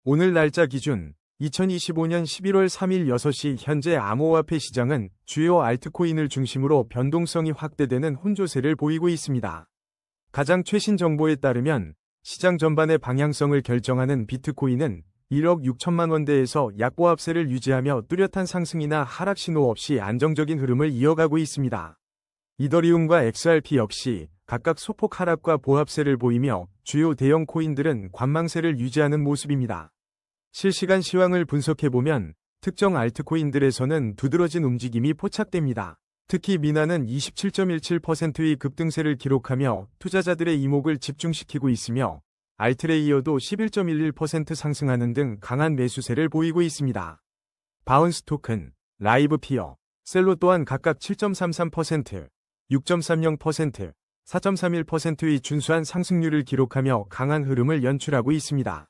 오늘 날짜 기준 2025년 11월 3일 6시 현재 암호화폐 시장은 주요 알트코인을 중심으로 변동성이 확대되는 혼조세를 보이고 있습니다. 가장 최신 정보에 따르면 시장 전반의 방향성을 결정하는 비트코인은 1억 6천만 원대에서 약보합세를 유지하며 뚜렷한 상승이나 하락 신호 없이 안정적인 흐름을 이어가고 있습니다. 이더리움과 XRP 역시 각각 소폭 하락과 보합세를 보이며 주요 대형 코인들은 관망세를 유지하는 모습입니다. 실시간 시황을 분석해보면 특정 알트코인들에서는 두드러진 움직임이 포착됩니다. 특히 미나는 27.17%의 급등세를 기록하며 투자자들의 이목을 집중시키고 있으며 알트레이어도 11.11% 상승하는 등 강한 매수세를 보이고 있습니다. 바운스 토큰, 라이브피어, 셀로 또한 각각 7.33%, 6.30%, 4.31%의 준수한 상승률을 기록하며 강한 흐름을 연출하고 있습니다.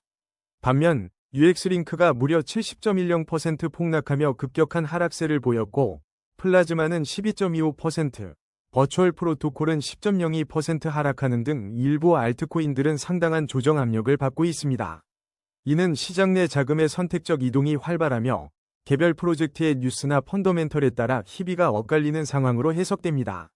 반면 UX링크가 무려 70.10% 폭락하며 급격한 하락세를 보였고 플라즈마는 12.25%, 버추얼 프로토콜은 10.02% 하락하는 등 일부 알트코인들은 상당한 조정 압력을 받고 있습니다. 이는 시장 내 자금의 선택적 이동이 활발하며 개별 프로젝트의 뉴스나 펀더멘털에 따라 희비가 엇갈리는 상황으로 해석됩니다.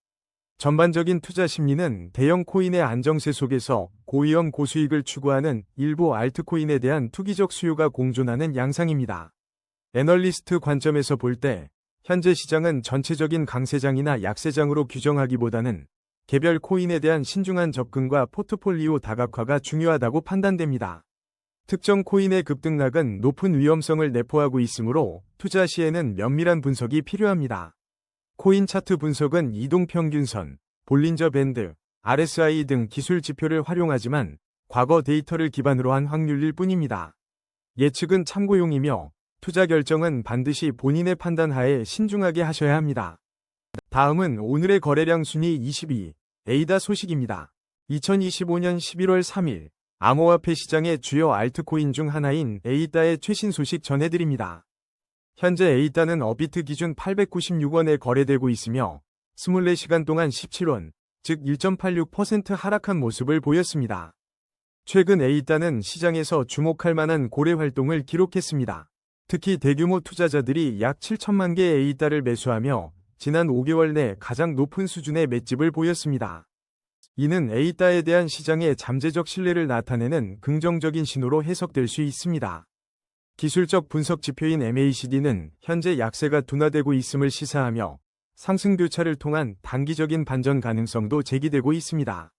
전반적인 투자 심리는 대형 코인의 안정세 속에서 고위험 고수익을 추구하는 일부 알트코인에 대한 투기적 수요가 공존하는 양상입니다. 애널리스트 관점에서 볼 때 현재 시장은 전체적인 강세장이나 약세장으로 규정하기보다는 개별 코인에 대한 신중한 접근과 포트폴리오 다각화가 중요하다고 판단됩니다. 특정 코인의 급등락은 높은 위험성을 내포하고 있으므로 투자 시에는 면밀한 분석이 필요합니다. 코인 차트 분석은 이동평균선, 볼린저 밴드, RSI 등 기술 지표를 활용하지만 과거 데이터를 기반으로 한 확률일 뿐입니다. 예측은 참고용이며 투자 결정은 반드시 본인의 판단 하에 신중하게 하셔야 합니다. 다음은 오늘의 거래량 순위 22, 에이다 소식입니다. 2025년 11월 3일 암호화폐 시장의 주요 알트코인 중 하나인 에이다의 최신 소식 전해드립니다. 현재 에이다는 업비트 기준 896원에 거래되고 있으며 24시간 동안 17원, 즉 1.86% 하락한 모습을 보였습니다. 최근 에이다는 시장에서 주목할 만한 고래 활동을 기록했습니다. 특히 대규모 투자자들이 약 7천만 개의 에이다를 매수하며 지난 5개월 내 가장 높은 수준의 맷집을 보였습니다. 이는 에이다에 대한 시장의 잠재적 신뢰를 나타내는 긍정적인 신호로 해석될 수 있습니다. 기술적 분석 지표인 MACD는 현재 약세가 둔화되고 있음을 시사하며 상승 교차를 통한 단기적인 반전 가능성도 제기되고 있습니다.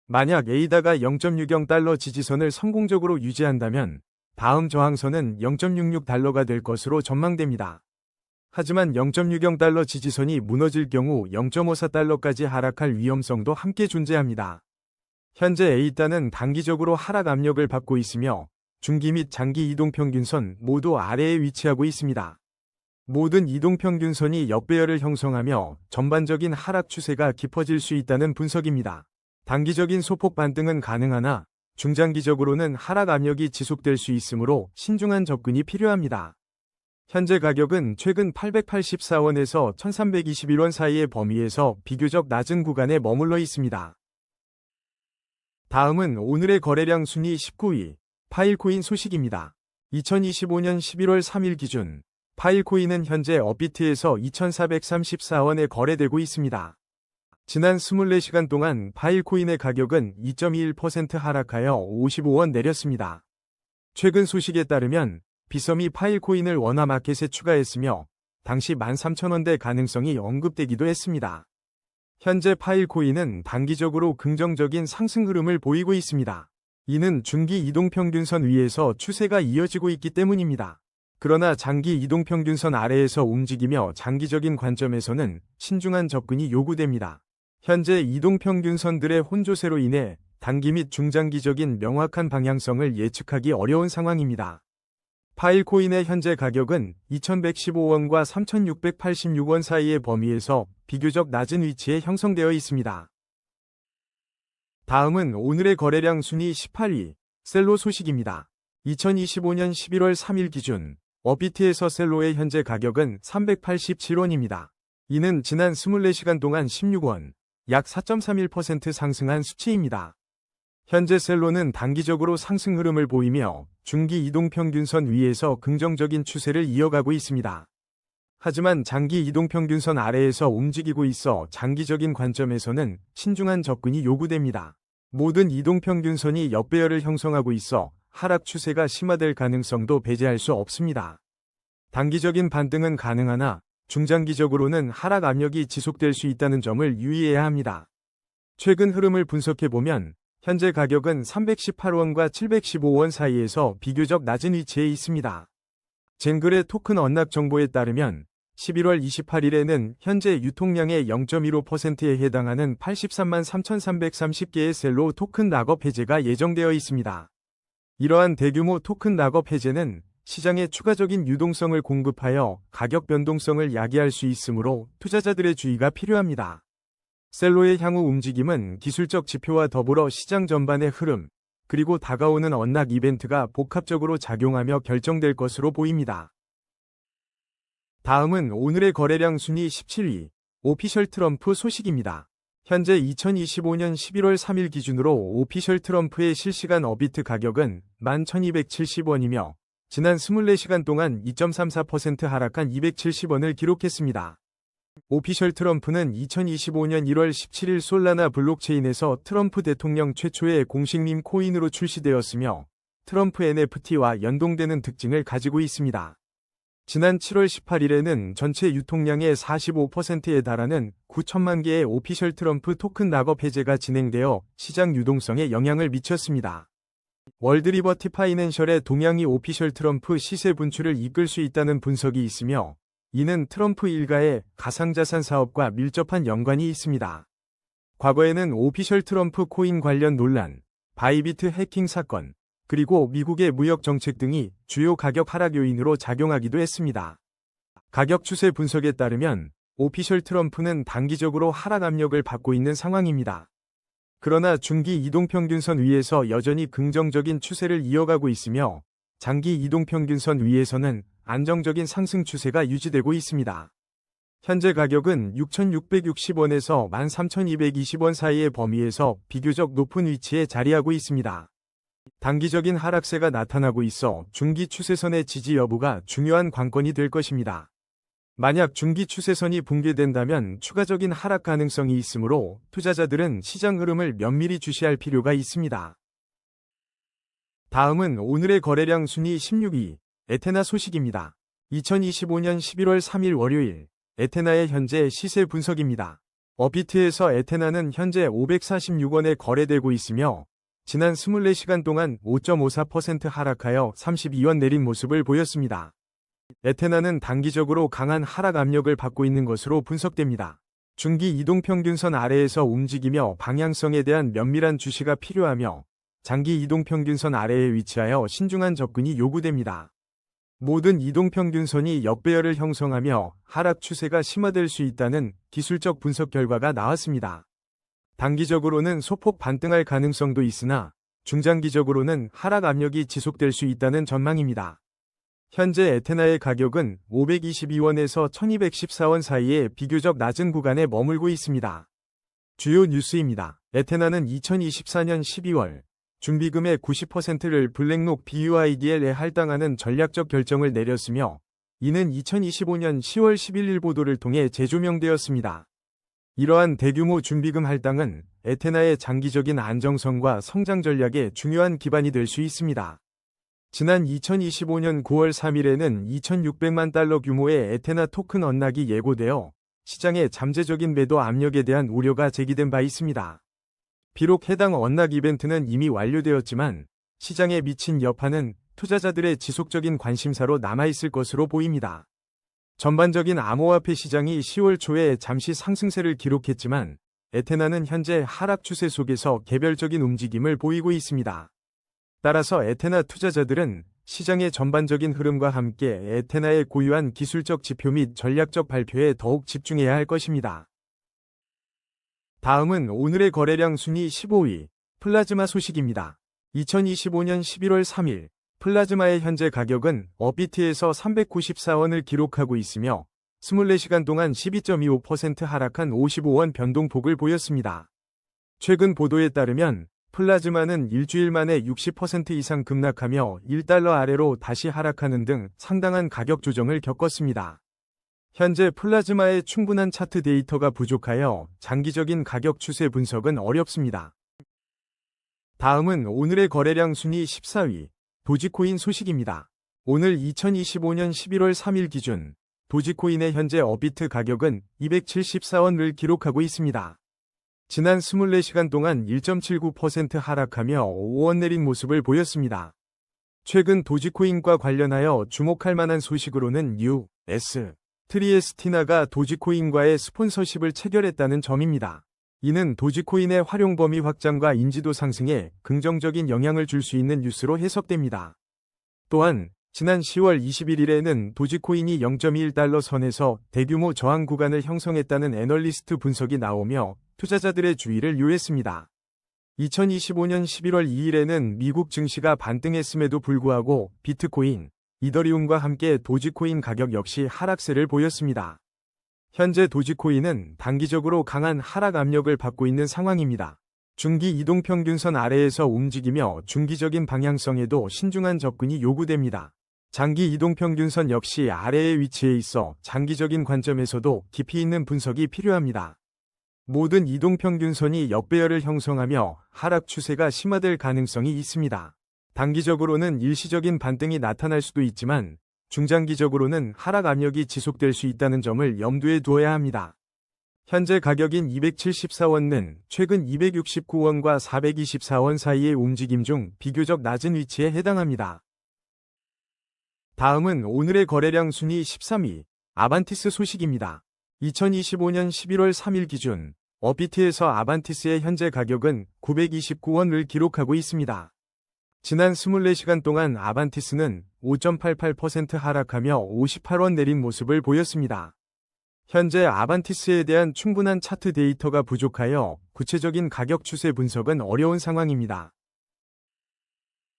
만약 에이다가 0.60달러 지지선을 성공적으로 유지한다면 다음 저항선은 0.66달러가 될 것으로 전망됩니다. 하지만 0.60달러 지지선이 무너질 경우 0.54달러까지 하락할 위험성도 함께 존재합니다. 현재 에이다는 단기적으로 하락 압력을 받고 있으며 중기 및 장기 이동평균선 모두 아래에 위치하고 있습니다. 모든 이동평균선이 역배열을 형성하며 전반적인 하락 추세가 깊어질 수 있다는 분석입니다. 단기적인 소폭 반등은 가능하나 중장기적으로는 하락 압력이 지속될 수 있으므로 신중한 접근이 필요합니다. 현재 가격은 최근 884원에서 1321원 사이의 범위에서 비교적 낮은 구간에 머물러 있습니다. 다음은 오늘의 거래량 순위 19위, 파일코인 소식입니다. 2025년 11월 3일 기준 파일코인은 현재 업비트에서 2434원에 거래되고 있습니다. 지난 24시간 동안 파일코인의 가격은 2.21% 하락하여 55원 내렸습니다. 최근 소식에 따르면 비썸이 파일코인을 원화마켓에 추가했으며 당시 13,000원대 가능성이 언급되기도 했습니다. 현재 파일코인은 단기적으로 긍정적인 상승 흐름을 보이고 있습니다. 이는 중기 이동평균선 위에서 추세가 이어지고 있기 때문입니다. 그러나 장기 이동평균선 아래에서 움직이며 장기적인 관점에서는 신중한 접근이 요구됩니다. 현재 이동평균선들의 혼조세로 인해 단기 및 중장기적인 명확한 방향성을 예측하기 어려운 상황입니다. 파일코인의 현재 가격은 2115원과 3686원 사이의 범위에서 비교적 낮은 위치에 형성되어 있습니다. 다음은 오늘의 거래량 순위 18위, 셀로 소식입니다. 2025년 11월 3일 기준 업비트에서 셀로의 현재 가격은 387원입니다. 이는 지난 24시간 동안 16원, 약 4.31% 상승한 수치입니다. 현재 셀로는 단기적으로 상승 흐름을 보이며 중기 이동평균선 위에서 긍정적인 추세를 이어가고 있습니다. 하지만 장기 이동평균선 아래에서 움직이고 있어 장기적인 관점에서는 신중한 접근이 요구됩니다. 모든 이동평균선이 역배열을 형성하고 있어 하락 추세가 심화될 가능성도 배제할 수 없습니다. 단기적인 반등은 가능하나 중장기적으로는 하락 압력이 지속될 수 있다는 점을 유의해야 합니다. 최근 흐름을 분석해보면 현재 가격은 318원과 715원 사이에서 비교적 낮은 위치에 있습니다. 젠글의 토큰 언락 정보에 따르면 11월 28일에는 현재 유통량의 0.15%에 해당하는 83만 3,330개의 셀로 토큰 락업 해제가 예정되어 있습니다. 이러한 대규모 토큰 락업 해제는 시장에 추가적인 유동성을 공급하여 가격 변동성을 야기할 수 있으므로 투자자들의 주의가 필요합니다. 셀로의 향후 움직임은 기술적 지표와 더불어 시장 전반의 흐름, 그리고 다가오는 언락 이벤트가 복합적으로 작용하며 결정될 것으로 보입니다. 다음은 오늘의 거래량 순위 17위, 오피셜 트럼프 소식입니다. 현재 2025년 11월 3일 기준으로 오피셜 트럼프의 실시간 어비트 가격은 11,270원이며 지난 24시간 동안 2.34% 하락한 270원을 기록했습니다. 오피셜 트럼프는 2025년 1월 17일 솔라나 블록체인에서 트럼프 대통령 최초의 공식 밈 코인으로 출시되었으며 트럼프 NFT와 연동되는 특징을 가지고 있습니다. 지난 7월 18일에는 전체 유통량의 45%에 달하는 9천만 개의 오피셜 트럼프 토큰 락업 해제가 진행되어 시장 유동성에 영향을 미쳤습니다. 월드리버티 파이낸셜의 동향이 오피셜 트럼프 시세 분출을 이끌 수 있다는 분석이 있으며 이는 트럼프 일가의 가상자산 사업과 밀접한 연관이 있습니다. 과거에는 오피셜 트럼프 코인 관련 논란, 바이비트 해킹 사건, 그리고 미국의 무역 정책 등이 주요 가격 하락 요인으로 작용하기도 했습니다. 가격 추세 분석에 따르면 오피셜 트럼프는 단기적으로 하락 압력을 받고 있는 상황입니다. 그러나 중기 이동평균선 위에서 여전히 긍정적인 추세를 이어가고 있으며 장기 이동평균선 위에서는 안정적인 상승 추세가 유지되고 있습니다. 현재 가격은 6,660원에서 13,220원 사이의 범위에서 비교적 높은 위치에 자리하고 있습니다. 단기적인 하락세가 나타나고 있어 중기 추세선의 지지 여부가 중요한 관건이 될 것입니다. 만약 중기 추세선이 붕괴된다면 추가적인 하락 가능성이 있으므로 투자자들은 시장 흐름을 면밀히 주시할 필요가 있습니다. 다음은 오늘의 거래량 순위 16위, 에테나 소식입니다. 2025년 11월 3일 월요일, 에테나의 현재 시세 분석입니다. 업비트에서 에테나는 현재 546원에 거래되고 있으며 지난 24시간 동안 5.54% 하락하여 32원 내린 모습을 보였습니다. 에테나는 단기적으로 강한 하락 압력을 받고 있는 것으로 분석됩니다. 중기 이동평균선 아래에서 움직이며 방향성에 대한 면밀한 주시가 필요하며 장기 이동평균선 아래에 위치하여 신중한 접근이 요구됩니다. 모든 이동평균선이 역배열을 형성하며 하락 추세가 심화될 수 있다는 기술적 분석 결과가 나왔습니다. 단기적으로는 소폭 반등할 가능성도 있으나 중장기적으로는 하락 압력이 지속될 수 있다는 전망입니다. 현재 에테나의 가격은 522원에서 1214원 사이에 비교적 낮은 구간에 머물고 있습니다. 주요 뉴스입니다. 에테나는 2024년 12월 준비금의 90%를 블랙록 BUIDL에 할당하는 전략적 결정을 내렸으며 이는 2025년 10월 11일 보도를 통해 재조명되었습니다. 이러한 대규모 준비금 할당은 에테나의 장기적인 안정성과 성장 전략에 중요한 기반이 될 수 있습니다. 지난 2025년 9월 3일에는 2,600만 달러 규모의 에테나 토큰 언락이 예고되어 시장의 잠재적인 매도 압력에 대한 우려가 제기된 바 있습니다. 비록 해당 언락 이벤트는 이미 완료되었지만 시장에 미친 여파는 투자자들의 지속적인 관심사로 남아있을 것으로 보입니다. 전반적인 암호화폐 시장이 10월 초에 잠시 상승세를 기록했지만 에테나는 현재 하락 추세 속에서 개별적인 움직임을 보이고 있습니다. 따라서 에테나 투자자들은 시장의 전반적인 흐름과 함께 에테나의 고유한 기술적 지표 및 전략적 발표에 더욱 집중해야 할 것입니다. 다음은 오늘의 거래량 순위 15위, 플라즈마 소식입니다. 2025년 11월 3일 플라즈마의 현재 가격은 업비트에서 394원을 기록하고 있으며 24시간 동안 12.25% 하락한 55원 변동폭을 보였습니다. 최근 보도에 따르면 플라즈마는 일주일 만에 60% 이상 급락하며 1달러 아래로 다시 하락하는 등 상당한 가격 조정을 겪었습니다. 현재 플라즈마의 충분한 차트 데이터가 부족하여 장기적인 가격 추세 분석은 어렵습니다. 다음은 오늘의 거래량 순위 14위, 도지코인 소식입니다. 오늘 2025년 11월 3일 기준 도지코인의 현재 업비트 가격은 274원을 기록하고 있습니다. 지난 24시간 동안 1.79% 하락하며 5원 내린 모습을 보였습니다. 최근 도지코인과 관련하여 주목할 만한 소식으로는 U.S. 트리에스티나가 도지코인과의 스폰서십을 체결했다는 점입니다. 이는 도지코인의 활용 범위 확장과 인지도 상승에 긍정적인 영향을 줄 수 있는 뉴스로 해석됩니다. 또한 지난 10월 21일에는 도지코인이 0.1달러 선에서 대규모 저항 구간을 형성했다는 애널리스트 분석이 나오며 투자자들의 주의를 요했습니다. 2025년 11월 2일에는 미국 증시가 반등했음에도 불구하고 비트코인, 이더리움과 함께 도지코인 가격 역시 하락세를 보였습니다. 현재 도지코인은 단기적으로 강한 하락 압력을 받고 있는 상황입니다. 중기 이동평균선 아래에서 움직이며 중기적인 방향성에도 신중한 접근이 요구됩니다. 장기 이동평균선 역시 아래에 위치해 있어 장기적인 관점에서도 깊이 있는 분석이 필요합니다. 모든 이동평균선이 역배열을 형성하며 하락 추세가 심화될 가능성이 있습니다. 단기적으로는 일시적인 반등이 나타날 수도 있지만 중장기적으로는 하락 압력이 지속될 수 있다는 점을 염두에 두어야 합니다. 현재 가격인 274원은 최근 269원과 424원 사이의 움직임 중 비교적 낮은 위치에 해당합니다. 다음은 오늘의 거래량 순위 13위, 아반티스 소식입니다. 2025년 11월 3일 기준 업비트에서 아반티스의 현재 가격은 929원을 기록하고 있습니다. 지난 24시간 동안 아반티스는 5.88% 하락하며 58원 내린 모습을 보였습니다. 현재 아반티스에 대한 충분한 차트 데이터가 부족하여 구체적인 가격 추세 분석은 어려운 상황입니다.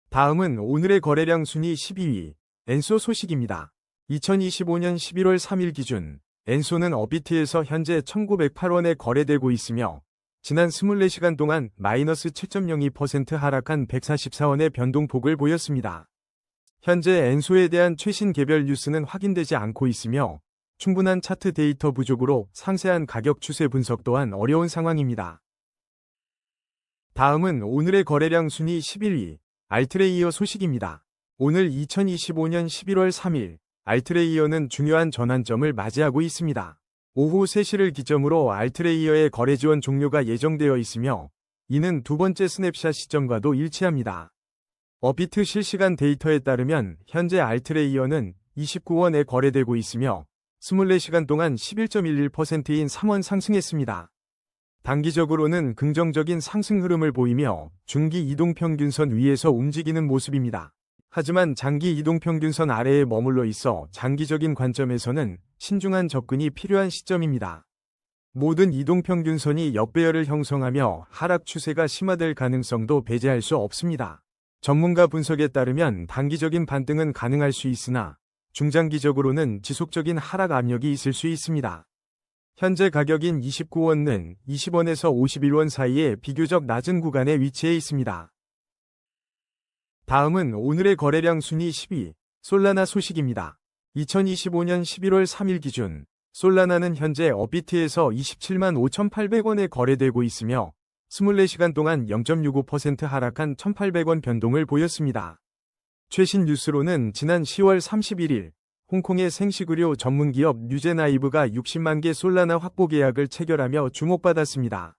다음은 오늘의 거래량 순위 12위, 엔소 소식입니다. 2025년 11월 3일 기준 엔소는 업비트에서 현재 1908원에 거래되고 있으며 지난 24시간 동안 마이너스 7.02% 하락한 144원의 변동폭을 보였습니다. 현재 엔소에 대한 최신 개별 뉴스는 확인되지 않고 있으며 충분한 차트 데이터 부족으로 상세한 가격 추세 분석 또한 어려운 상황입니다. 다음은 오늘의 거래량 순위 11위, 알트레이어 소식입니다. 오늘 2025년 11월 3일 알트레이어는 중요한 전환점을 맞이하고 있습니다. 오후 3시를 기점으로 알트레이어의 거래 지원 종료가 예정되어 있으며 이는 두 번째 스냅샷 시점과도 일치합니다. 업비트 실시간 데이터에 따르면 현재 알트레이어는 29원에 거래되고 있으며 24시간 동안 11.11%인 3원 상승했습니다. 단기적으로는 긍정적인 상승 흐름을 보이며 중기 이동평균선 위에서 움직이는 모습입니다. 하지만 장기 이동평균선 아래에 머물러 있어 장기적인 관점에서는 신중한 접근이 필요한 시점입니다. 모든 이동평균선이 역배열을 형성하며 하락 추세가 심화될 가능성도 배제할 수 없습니다. 전문가 분석에 따르면 단기적인 반등은 가능할 수 있으나 중장기적으로는 지속적인 하락 압력이 있을 수 있습니다. 현재 가격인 29원은 20원에서 51원 사이에 비교적 낮은 구간에 위치해 있습니다. 다음은 오늘의 거래량 순위 10위, 솔라나 소식입니다. 2025년 11월 3일 기준 솔라나는 현재 업비트에서 27만 5,800원에 거래되고 있으며 24시간 동안 0.65% 하락한 1,800원 변동을 보였습니다. 최신 뉴스로는 지난 10월 31일 홍콩의 생식의료 전문기업 뉴제나이브가 60만 개 솔라나 확보 계약을 체결하며 주목받았습니다.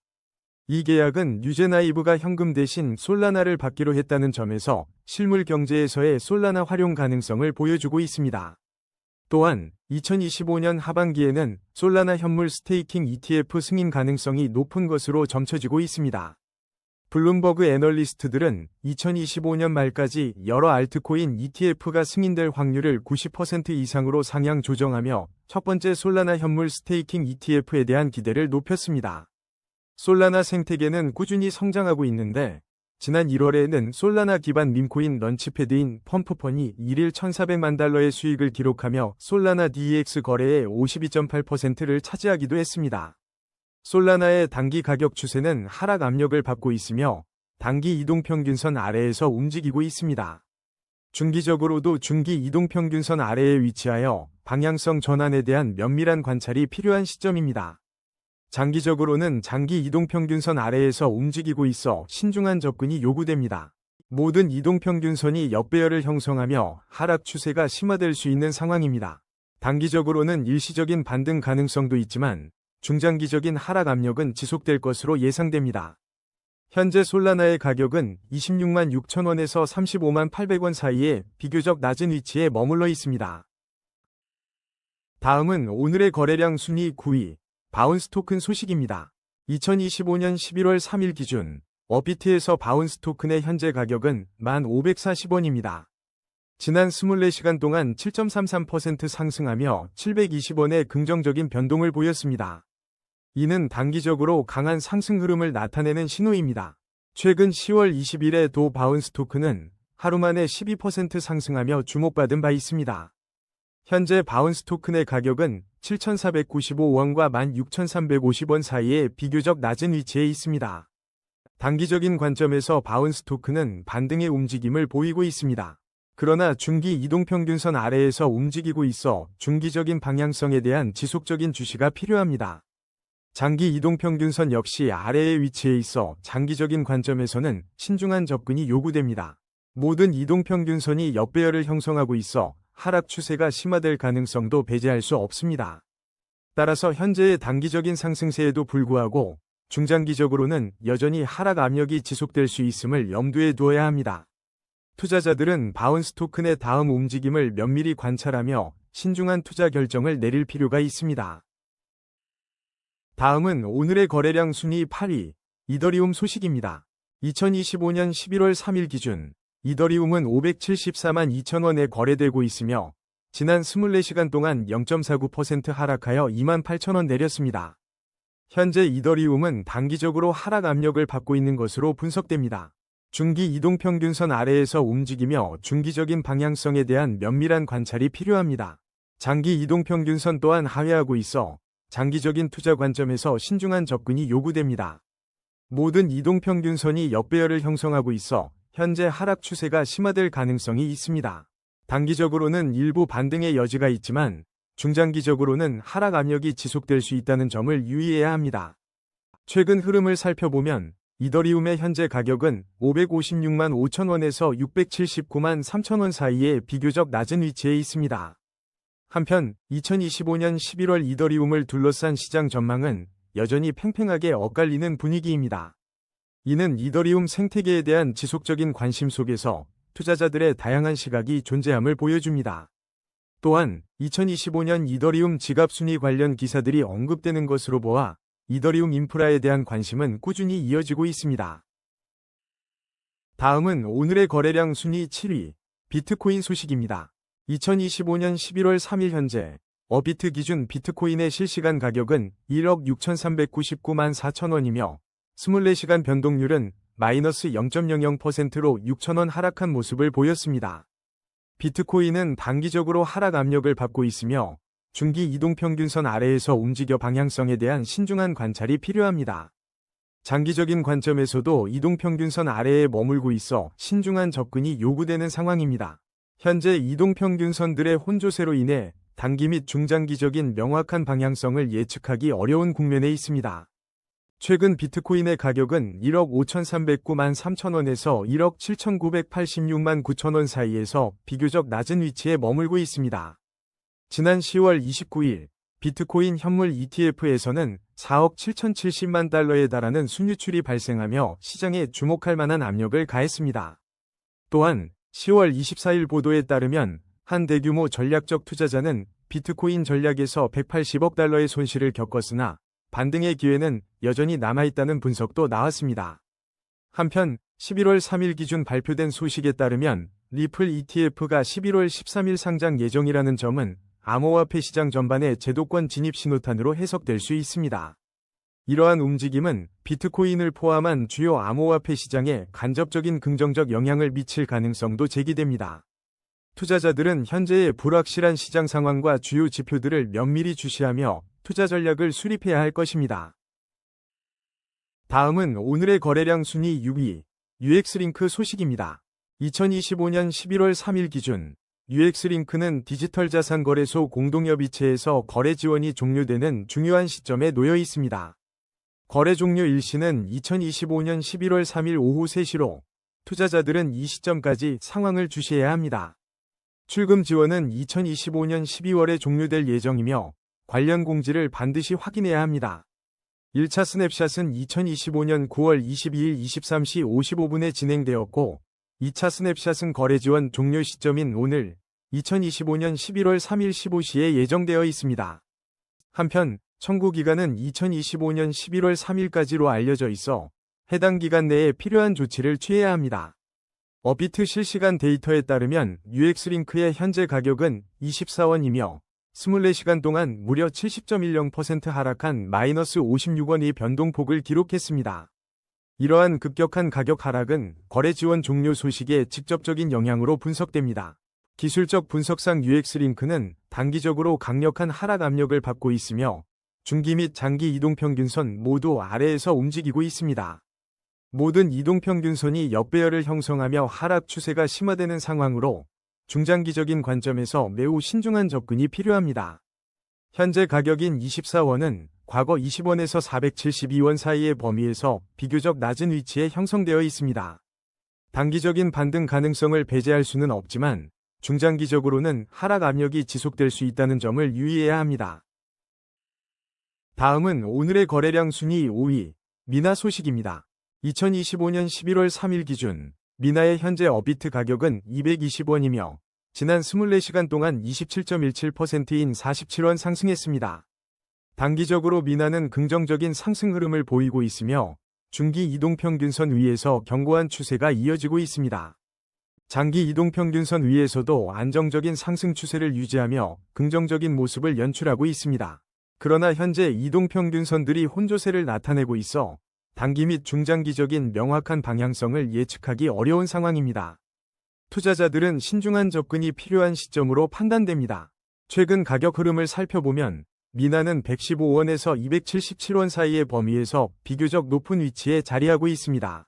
이 계약은 뉴제나이브가 현금 대신 솔라나를 받기로 했다는 점에서 실물 경제에서의 솔라나 활용 가능성을 보여주고 있습니다. 또한 2025년 하반기에는 솔라나 현물 스테이킹 ETF 승인 가능성이 높은 것으로 점쳐지고 있습니다. 블룸버그 애널리스트들은 2025년 말까지 여러 알트코인 ETF가 승인될 확률을 90% 이상으로 상향 조정하며 첫 번째 솔라나 현물 스테이킹 ETF에 대한 기대를 높였습니다. 솔라나 생태계는 꾸준히 성장하고 있는데 지난 1월에는 솔라나 기반 밈코인 런치패드인 펌프펀이 1일 1,400만 달러의 수익을 기록하며 솔라나 DEX 거래의 52.8%를 차지하기도 했습니다. 솔라나의 단기 가격 추세는 하락 압력을 받고 있으며 단기 이동평균선 아래에서 움직이고 있습니다. 중기적으로도 중기 이동평균선 아래에 위치하여 방향성 전환에 대한 면밀한 관찰이 필요한 시점입니다. 장기적으로는 장기 이동평균선 아래에서 움직이고 있어 신중한 접근이 요구됩니다. 모든 이동평균선이 역배열을 형성하며 하락 추세가 심화될 수 있는 상황입니다. 단기적으로는 일시적인 반등 가능성도 있지만 중장기적인 하락 압력은 지속될 것으로 예상됩니다. 현재 솔라나의 가격은 26만 6천 원에서 35만 800원 사이에 비교적 낮은 위치에 머물러 있습니다. 다음은 오늘의 거래량 순위 9위, 바운스 토큰 소식입니다. 2025년 11월 3일 기준 업비트에서 바운스 토큰의 현재 가격은 1,540원입니다. 지난 24시간 동안 7.33% 상승하며 720원의 긍정적인 변동을 보였습니다. 이는 단기적으로 강한 상승 흐름을 나타내는 신호입니다. 최근 10월 20일에 도 바운스 토큰은 하루 만에 12% 상승하며 주목받은 바 있습니다. 현재 바운스 토큰의 가격은 7,495원과 16,350원 사이에 비교적 낮은 위치에 있습니다. 단기적인 관점에서 바운스 토큰은 반등의 움직임을 보이고 있습니다. 그러나 중기 이동평균선 아래에서 움직이고 있어 중기적인 방향성에 대한 지속적인 주시가 필요합니다. 장기 이동평균선 역시 아래에 위치해 있어 장기적인 관점에서는 신중한 접근이 요구됩니다. 모든 이동평균선이 역배열을 형성하고 있어 하락 추세가 심화될 가능성도 배제할 수 없습니다. 따라서 현재의 단기적인 상승세에도 불구하고 중장기적으로는 여전히 하락 압력이 지속될 수 있음을 염두에 두어야 합니다. 투자자들은 바운스 토큰의 다음 움직임을 면밀히 관찰하며 신중한 투자 결정을 내릴 필요가 있습니다. 다음은 오늘의 거래량 순위 8위, 이더리움 소식입니다. 2025년 11월 3일 기준 이더리움은 574만 2천원에 거래되고 있으며 지난 24시간 동안 0.49% 하락하여 28,000원 내렸습니다. 현재 이더리움은 단기적으로 하락 압력을 받고 있는 것으로 분석됩니다. 중기 이동평균선 아래에서 움직이며 중기적인 방향성에 대한 면밀한 관찰이 필요합니다. 장기 이동평균선 또한 하회하고 있어 장기적인 투자 관점에서 신중한 접근이 요구됩니다. 모든 이동평균선이 역배열을 형성하고 있어 현재 하락 추세가 심화될 가능성이 있습니다. 단기적으로는 일부 반등의 여지가 있지만 중장기적으로는 하락 압력이 지속될 수 있다는 점을 유의해야 합니다. 최근 흐름을 살펴보면 이더리움의 현재 가격은 556만 5천원에서 679만 3천원 사이에 비교적 낮은 위치에 있습니다. 한편 2025년 11월 이더리움을 둘러싼 시장 전망은 여전히 팽팽하게 엇갈리는 분위기입니다. 이는 이더리움 생태계에 대한 지속적인 관심 속에서 투자자들의 다양한 시각이 존재함을 보여줍니다. 또한 2025년 이더리움 지갑 순위 관련 기사들이 언급되는 것으로 보아 이더리움 인프라에 대한 관심은 꾸준히 이어지고 있습니다. 다음은 오늘의 거래량 순위 7위, 비트코인 소식입니다. 2025년 11월 3일 현재 업비트 기준 비트코인의 실시간 가격은 1억 6,399만 4천원이며 24시간 변동률은 마이너스 0.00%로 6천원 하락한 모습을 보였습니다. 비트코인은 단기적으로 하락 압력을 받고 있으며 중기 이동평균선 아래에서 움직여 방향성에 대한 신중한 관찰이 필요합니다. 장기적인 관점에서도 이동평균선 아래에 머물고 있어 신중한 접근이 요구되는 상황입니다. 현재 이동평균선들의 혼조세로 인해 단기 및 중장기적인 명확한 방향성을 예측하기 어려운 국면에 있습니다. 최근 비트코인의 가격은 1억 5,309만 3천원에서 1억 7,986만 9천원 사이에서 비교적 낮은 위치에 머물고 있습니다. 지난 10월 29일 비트코인 현물 ETF에서는 4억 7,070만 달러에 달하는 순유출이 발생하며 시장에 주목할 만한 압력을 가했습니다. 또한 10월 24일 보도에 따르면 한 대규모 전략적 투자자는 비트코인 전략에서 180억 달러의 손실을 겪었으나 반등의 기회는 여전히 남아있다는 분석도 나왔습니다. 한편 11월 3일 기준 발표된 소식에 따르면 리플 ETF가 11월 13일 상장 예정이라는 점은 암호화폐 시장 전반의 제도권 진입 신호탄으로 해석될 수 있습니다. 이러한 움직임은 비트코인을 포함한 주요 암호화폐 시장에 간접적인 긍정적 영향을 미칠 가능성도 제기됩니다. 투자자들은 현재의 불확실한 시장 상황과 주요 지표들을 면밀히 주시하며 투자 전략을 수립해야 할 것입니다. 다음은 오늘의 거래량 순위 6위, UX링크 소식입니다. 2025년 11월 3일 기준 UX링크는 디지털 자산 거래소 공동협의체에서 거래 지원이 종료되는 중요한 시점에 놓여 있습니다. 거래 종료 일시는 2025년 11월 3일 오후 3시로 투자자들은 이 시점까지 상황을 주시해야 합니다. 출금 지원은 2025년 12월에 종료될 예정이며 관련 공지를 반드시 확인해야 합니다. 1차 스냅샷은 2025년 9월 22일 23시 55분에 진행되었고 2차 스냅샷은 거래 지원 종료 시점인 오늘 2025년 11월 3일 15시에 예정되어 있습니다. 한편 청구 기간은 2025년 11월 3일까지로 알려져 있어 해당 기간 내에 필요한 조치를 취해야 합니다. 업비트 실시간 데이터에 따르면 UX링크의 현재 가격은 24원이며 24시간 동안 무려 70.10% 하락한 마이너스 56원의 변동폭을 기록했습니다. 이러한 급격한 가격 하락은 거래 지원 종료 소식에 직접적인 영향으로 분석됩니다. 기술적 분석상 UX링크는 단기적으로 강력한 하락 압력을 받고 있으며 중기 및 장기 이동평균선 모두 아래에서 움직이고 있습니다. 모든 이동평균선이 역배열을 형성하며 하락 추세가 심화되는 상황으로 중장기적인 관점에서 매우 신중한 접근이 필요합니다. 현재 가격인 24원은 과거 20원에서 472원 사이의 범위에서 비교적 낮은 위치에 형성되어 있습니다. 단기적인 반등 가능성을 배제할 수는 없지만 중장기적으로는 하락 압력이 지속될 수 있다는 점을 유의해야 합니다. 다음은 오늘의 거래량 순위 5위, 미나 소식입니다. 2025년 11월 3일 기준 미나의 현재 업비트 가격은 220원이며 지난 24시간 동안 27.17%인 47원 상승했습니다. 단기적으로 미나는 긍정적인 상승 흐름을 보이고 있으며 중기 이동평균선 위에서 견고한 추세가 이어지고 있습니다. 장기 이동평균선 위에서도 안정적인 상승 추세를 유지하며 긍정적인 모습을 연출하고 있습니다. 그러나 현재 이동평균선들이 혼조세를 나타내고 있어 단기 및 중장기적인 명확한 방향성을 예측하기 어려운 상황입니다. 투자자들은 신중한 접근이 필요한 시점으로 판단됩니다. 최근 가격 흐름을 살펴보면 미나는 115원에서 277원 사이의 범위에서 비교적 높은 위치에 자리하고 있습니다.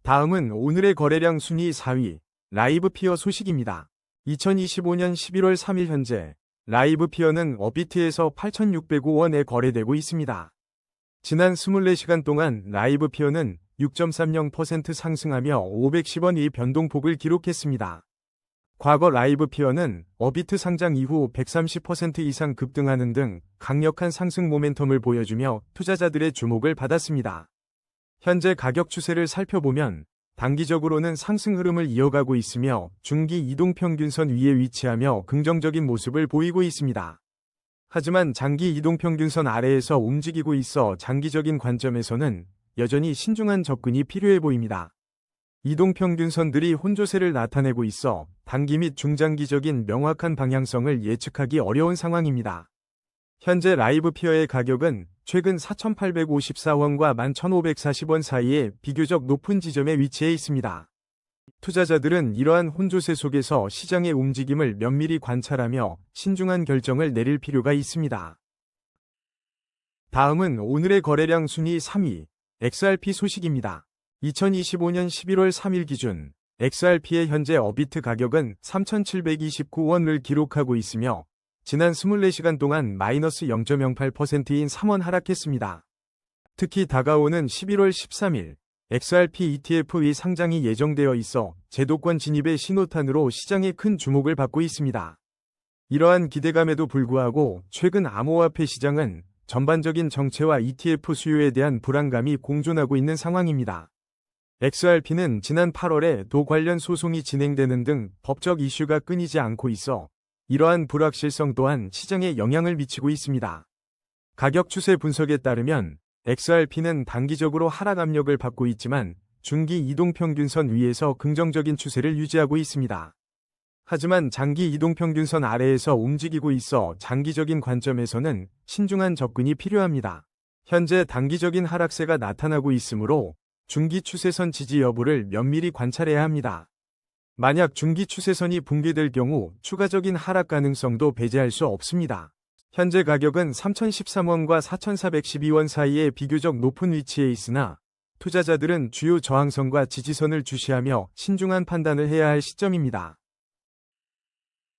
다음은 오늘의 거래량 순위 4위, 라이브피어 소식입니다. 2025년 11월 3일 현재 라이브피어는 업비트에서 8,605원에 거래되고 있습니다. 지난 24시간 동안 라이브피어는 6.30% 상승하며 510원의 변동폭을 기록했습니다. 과거 라이브피어는 업비트 상장 이후 130% 이상 급등하는 등 강력한 상승 모멘텀을 보여주며 투자자들의 주목을 받았습니다. 현재 가격 추세를 살펴보면 단기적으로는 상승 흐름을 이어가고 있으며 중기 이동평균선 위에 위치하며 긍정적인 모습을 보이고 있습니다. 하지만 장기 이동평균선 아래에서 움직이고 있어 장기적인 관점에서는 여전히 신중한 접근이 필요해 보입니다. 이동평균선들이 혼조세를 나타내고 있어 단기 및 중장기적인 명확한 방향성을 예측하기 어려운 상황입니다. 현재 라이브피어의 가격은 최근 4,854원과 11,540원 사이에 비교적 높은 지점에 위치해 있습니다. 투자자들은 이러한 혼조세 속에서 시장의 움직임을 면밀히 관찰하며 신중한 결정을 내릴 필요가 있습니다. 다음은 오늘의 거래량 순위 3위, XRP 소식입니다. 2025년 11월 3일 기준 XRP의 현재 업비트 가격은 3,729원을 기록하고 있으며 지난 24시간 동안 마이너스 0.08%인 3원 하락했습니다. 특히 다가오는 11월 13일 XRP ETF의 상장이 예정되어 있어 제도권 진입의 신호탄으로 시장에 큰 주목을 받고 있습니다. 이러한 기대감에도 불구하고 최근 암호화폐 시장은 전반적인 정체와 ETF 수요에 대한 불안감이 공존하고 있는 상황입니다. XRP는 지난 8월에 도 관련 소송이 진행되는 등 법적 이슈가 끊이지 않고 있어 이러한 불확실성 또한 시장에 영향을 미치고 있습니다. 가격 추세 분석에 따르면 XRP는 단기적으로 하락 압력을 받고 있지만 중기 이동평균선 위에서 긍정적인 추세를 유지하고 있습니다. 하지만 장기 이동평균선 아래에서 움직이고 있어 장기적인 관점에서는 신중한 접근이 필요합니다. 현재 단기적인 하락세가 나타나고 있으므로 중기 추세선 지지 여부를 면밀히 관찰해야 합니다. 만약 중기 추세선이 붕괴될 경우 추가적인 하락 가능성도 배제할 수 없습니다. 현재 가격은 3,013원과 4,412원 사이에 비교적 높은 위치에 있으나 투자자들은 주요 저항선과 지지선을 주시하며 신중한 판단을 해야 할 시점입니다.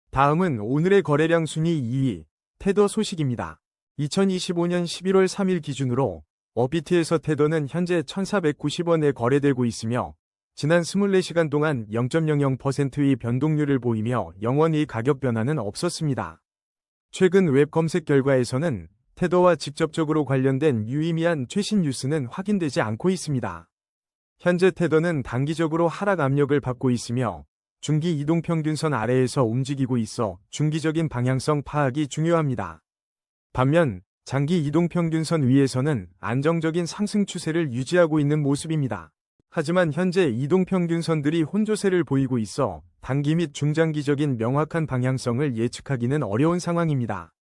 다음은 오늘의 거래량 순위 2위, 테더 소식입니다. 2025년 11월 3일 기준으로 업비트에서 테더는 현재 1,490원에 거래되고 있으며 지난 24시간 동안 0.00%의 변동률을 보이며 영원히 가격 변화는 없었습니다. 최근 웹 검색 결과에서는 테더와 직접적으로 관련된 유의미한 최신 뉴스는 확인되지 않고 있습니다. 현재 테더는 단기적으로 하락 압력을 받고 있으며 중기 이동평균선 아래에서 움직이고 있어 중기적인 방향성 파악이 중요합니다. 반면 장기 이동평균선 위에서는 안정적인 상승 추세를 유지하고 있는 모습입니다. 하지만 현재 이동평균선들이 혼조세를 보이고 있어 단기 및 중장기적인 명확한 방향성을 예측하기는 어려운 상황입니다.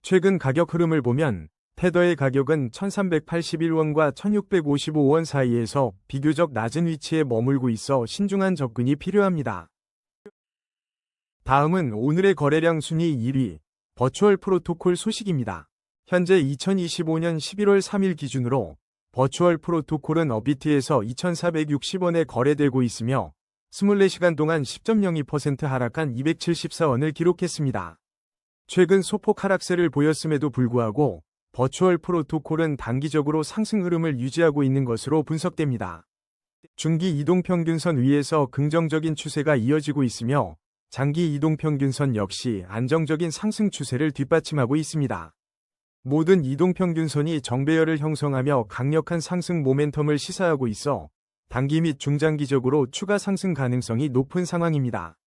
최근 가격 흐름을 보면 테더의 가격은 1,381원과 1,655원 사이에서 비교적 낮은 위치에 머물고 있어 신중한 접근이 필요합니다. 다음은 오늘의 거래량 순위 1위, 버추얼 프로토콜 소식입니다. 현재 2025년 11월 3일 기준으로 버추얼 프로토콜은 업비트에서 2,460원에 거래되고 있으며 24시간 동안 10.02% 하락한 274원을 기록했습니다. 최근 소폭 하락세를 보였음에도 불구하고 버추얼 프로토콜은 단기적으로 상승 흐름을 유지하고 있는 것으로 분석됩니다. 중기 이동평균선 위에서 긍정적인 추세가 이어지고 있으며 장기 이동평균선 역시 안정적인 상승 추세를 뒷받침하고 있습니다. 모든 이동평균선이 정배열을 형성하며 강력한 상승 모멘텀을 시사하고 있어 단기 및 중장기적으로 추가 상승 가능성이 높은 상황입니다.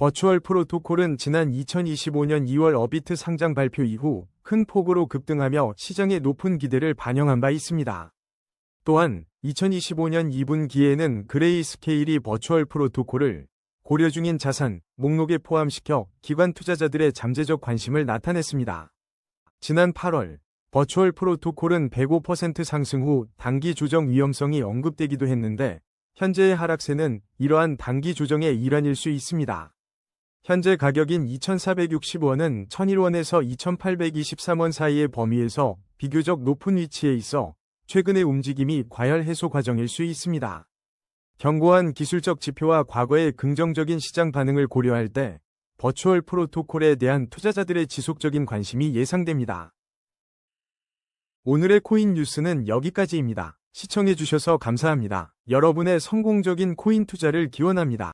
버추얼 프로토콜은 지난 2025년 2월 업비트 상장 발표 이후 큰 폭으로 급등하며 시장의 높은 기대를 반영한 바 있습니다. 또한 2025년 2분기에는 그레이스케일이 버추얼 프로토콜을 고려 중인 자산 목록에 포함시켜 기관 투자자들의 잠재적 관심을 나타냈습니다. 지난 8월 버추얼 프로토콜은 105% 상승 후 단기 조정 위험성이 언급되기도 했는데 현재의 하락세는 이러한 단기 조정의 일환일 수 있습니다. 현재 가격인 2,460원은 1,001원에서 2,823원 사이의 범위에서 비교적 높은 위치에 있어 최근의 움직임이 과열 해소 과정일 수 있습니다. 견고한 기술적 지표와 과거의 긍정적인 시장 반응을 고려할 때 버추얼 프로토콜에 대한 투자자들의 지속적인 관심이 예상됩니다. 오늘의 코인 뉴스는 여기까지입니다. 시청해주셔서 감사합니다. 여러분의 성공적인 코인 투자를 기원합니다.